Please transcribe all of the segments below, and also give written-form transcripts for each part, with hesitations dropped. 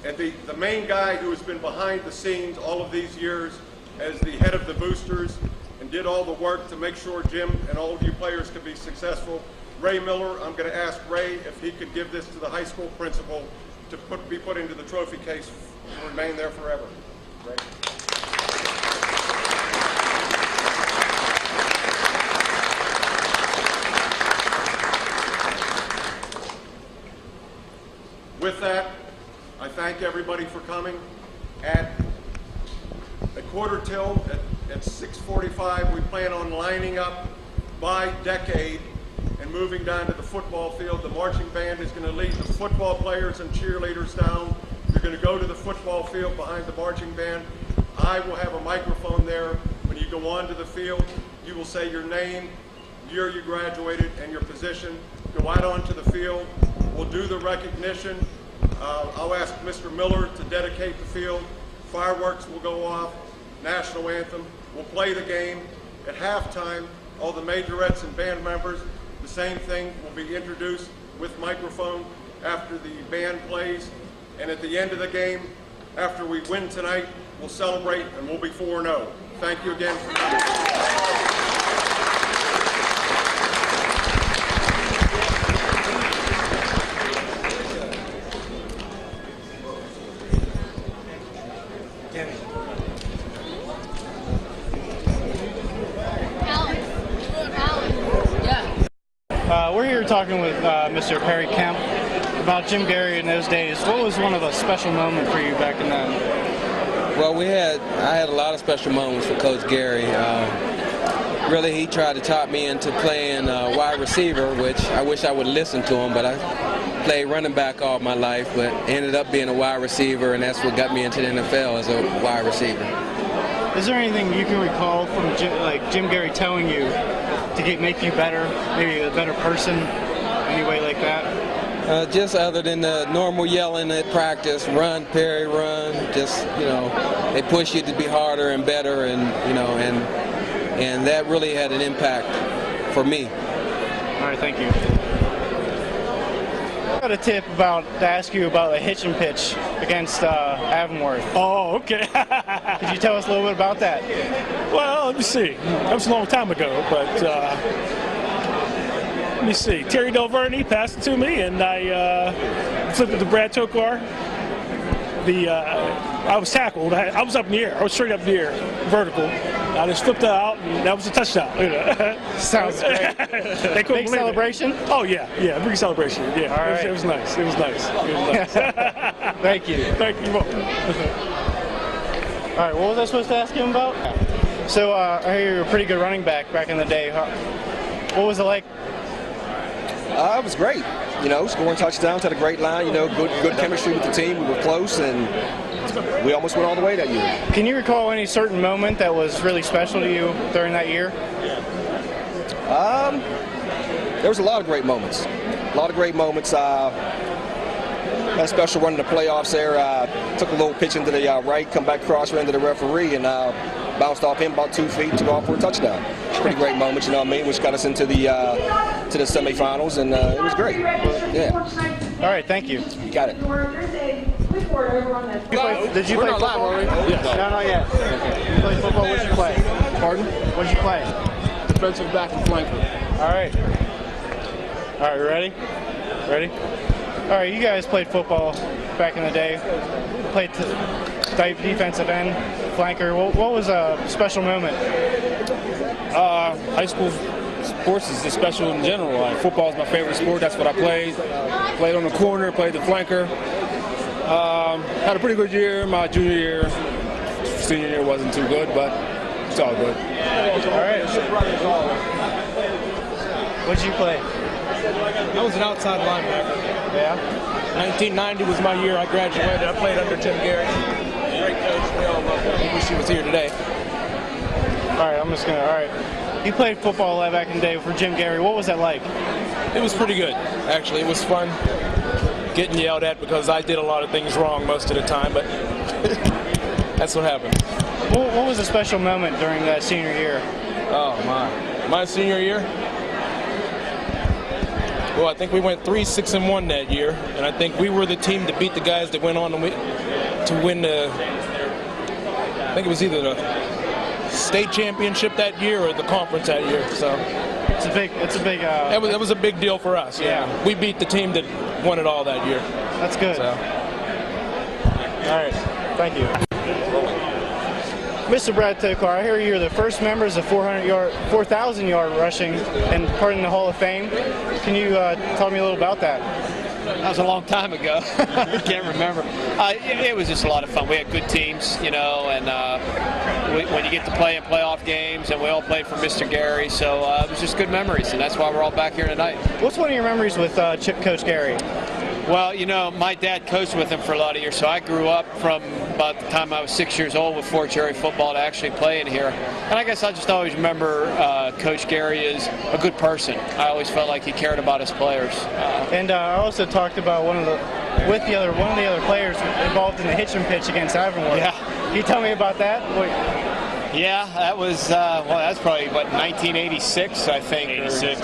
And the main guy who has been behind the scenes all of these years as the head of the boosters and did all the work to make sure Jim and all of you players could be successful, Ray Miller. I'm going to ask Ray if he could give this to the high school principal to be put into the trophy case and remain there forever. Ray. With that, I thank everybody for coming. At a quarter till, at 6:45, we plan on lining up by decade and moving down to the football field. The marching band is going to lead the football players and cheerleaders down. You're going to go to the football field behind the marching band. I will have a microphone there. When you go onto the field, you will say your name, year you graduated, and your position. Go out onto the field. We'll do the recognition. I'll ask Mr. Miller to dedicate the field. Fireworks will go off. National anthem. We'll play the game. At halftime, all the majorettes and band members, the same thing will be introduced with microphone after the band plays. And at the end of the game, after we win tonight, we'll celebrate and we'll be 4-0. Thank you again for coming. We're here talking with Mr. Perry Kemp about Jim Gary in those days. What was one of the special moments for you back in then? Well, I had a lot of special moments for Coach Gary. Really, he tried to talk me into playing wide receiver, which I wish I would listen to him, but I played running back all my life, but ended up being a wide receiver, and that's what got me into the NFL as a wide receiver. Is there anything you can recall from Jim Gary telling you to make you better, maybe a better person, any way like that? Just other than the normal yelling at practice, run, Perry, run. Just, they push you to be harder and better, and and that really had an impact for me. All right, thank you. I got a tip to ask you about a hitch and pitch against Avonworth. Oh, okay. Could you tell us a little bit about that? Well, let me see. That was a long time ago, but let me see. Terry Delverne passed it to me, and I flipped it to Brad Tokar. I was tackled. I was up in the air. I was straight up in the air, vertical. I just flipped it out, and that was a touchdown. Sounds great. Big celebration? Oh, yeah, big celebration. Yeah, all right. It was nice. It was nice. Thank you. Thank you. All right, what was I supposed to ask him about? So I hear you were a pretty good running back in the day. What was it like? It was great. Scoring touchdowns, had a great line. Good chemistry with the team. We were close, and we almost went all the way that year. Can you recall any certain moment that was really special to you during that year? There was a lot of great moments. Had a special run in the playoffs there. Took a little pitch into the right, come back cross, ran to the referee, and bounced off him about 2 feet to go off for a touchdown. Pretty great moment, which got us into the semifinals, and it was great. Yeah. All right, thank you. You got it. Did you play football? Yes. No, not yet. Okay. You played football, what'd you play? Pardon? What'd you play? Defensive back and flanker. All right. All right, ready? Ready? All right, you guys played football back in the day. Played defensive end, flanker. What was a special moment? High school sports is just special in general. Football is my favorite sport. That's what I played. Played on the corner, played the flanker. Had a pretty good year. My junior year, senior year wasn't too good, but it's all good. All right. What did you play? I was an outside linebacker. Yeah. 1990 was my year I graduated. I played under Jim Gary. Great coach. We all love him. Wish he was here today. All right, all right. You played football back in the day for Jim Gary. What was that like? It was pretty good, actually. It was fun getting yelled at because I did a lot of things wrong most of the time, but that's what happened. What was a special moment during that senior year? Oh, my senior year? Well, I think we went 3-6-1 that year, and I think we were the team to beat the guys that went on to win the. I think it was either the state championship that year or the conference that year. So it's a big. That was a big deal for us. Yeah, we beat the team that won it all that year. That's good. So. All right, thank you. Mr. Brad Toklar, I hear you're the first members of 4,000-yard rushing and part in the Hall of Fame. Can you tell me a little about that? That was a long time ago. I can't remember. It was just a lot of fun. We had good teams, you know, and when you get to play in playoff games, and we all played for Mr. Gary, so it was just good memories, and that's why we're all back here tonight. What's one of your memories with Coach Gary? Well, you know, my dad coached with him for a lot of years, so I grew up from about the time I was 6 years old with Fort Cherry football to actually playing here. And I guess I just always remember Coach Gary is a good person. I always felt like he cared about his players. And I also talked about one of the other players involved in the hitch and pitch against Avonworth. Yeah. Can you tell me about that? Yeah, that was that's probably 1986, I think. 86.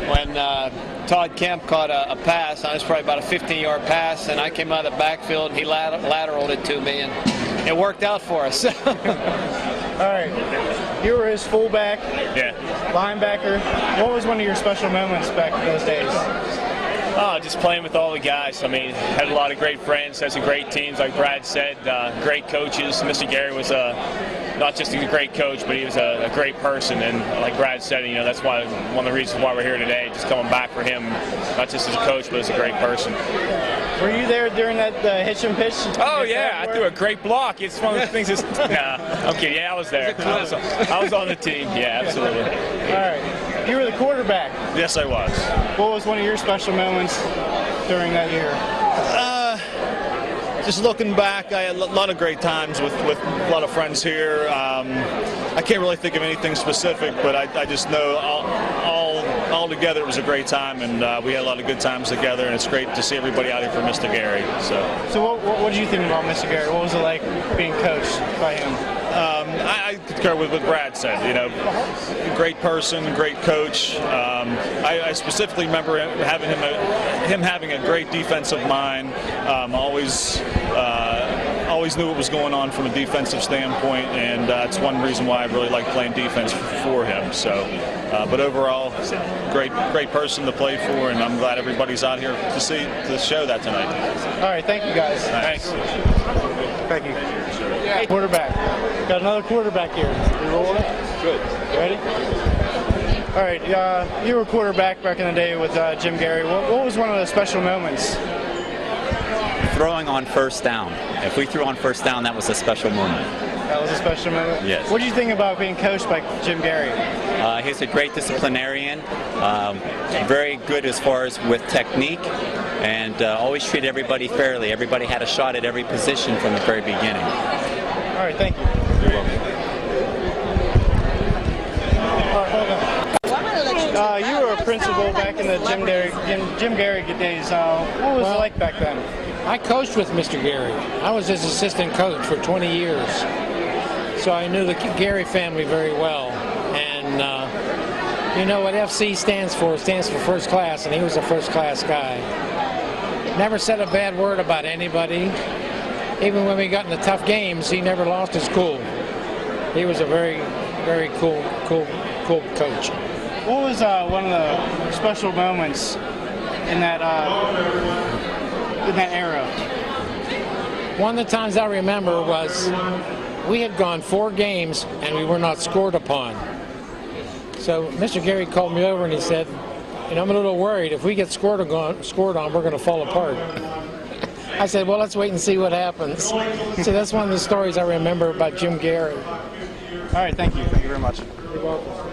When Todd Kemp caught a pass. It was probably about a 15-yard pass, and I came out of the backfield, and he lateraled it to me, and it worked out for us. All right. You were his fullback, linebacker. What was one of your special moments back in those days? Just playing with all the guys. I mean, had a lot of great friends, had some great teams, like Brad said, great coaches. Mr. Gary was not just a great coach, but he was a great person. And like Brad said, you know, that's why one of the reasons why we're here today, just coming back for him, not just as a coach, but as a great person. Were you there during that hitch and pitch? Oh, yeah, I threw a great block. It's one of the things I'm kidding. Yeah, I was there. I was on the team. Yeah, absolutely. All right. You were the quarterback. Yes, I was. What was one of your special moments during that year? Just looking back, I had a lot of great times with a lot of friends here. I can't really think of anything specific, but I just know all together it was a great time, and we had a lot of good times together, and it's great to see everybody out here for Mr. Gary. So what did you think about Mr. Gary? What was it like being coached by him? I concur with what Brad said. You know, great person, great coach. I specifically remember him having a great defensive mind. Always knew what was going on from a defensive standpoint, and it's one reason why I really like playing defense for him. So, but overall, great person to play for, and I'm glad everybody's out here to show that tonight. All right, thank you guys. Thanks. Thank you. Quarterback. Got another quarterback here. You rolling? Good. Ready? All right. You were quarterback back in the day with Jim Gary. What was one of the special moments? Throwing on first down. If we threw on first down, that was a special moment. That was a special moment? Yes. What did you think about being coached by Jim Gary? He's a great disciplinarian, very good as far as with technique, and always treated everybody fairly. Everybody had a shot at every position from the very beginning. All right, thank you. You're welcome. All right, hold on. You were a principal back in the Jim Gary days. What was it like back then? I coached with Mr. Gary. I was his assistant coach for 20 years. So I knew the Gary family very well. And you know what FC stands for? It stands for first class, and he was a first class guy. Never said a bad word about anybody. Even when we got into tough games, he never lost his cool. He was a very, very cool coach. What was one of the special moments in that era? One of the times I remember was we had gone 4 games and we were not scored upon. So Mr. Gary called me over and he said, you know, I'm a little worried. If we get scored on, we're going to fall apart. I said, well, let's wait and see what happens. So that's one of the stories I remember about Jim Gary. All right, thank you. Thank you very much. You're welcome.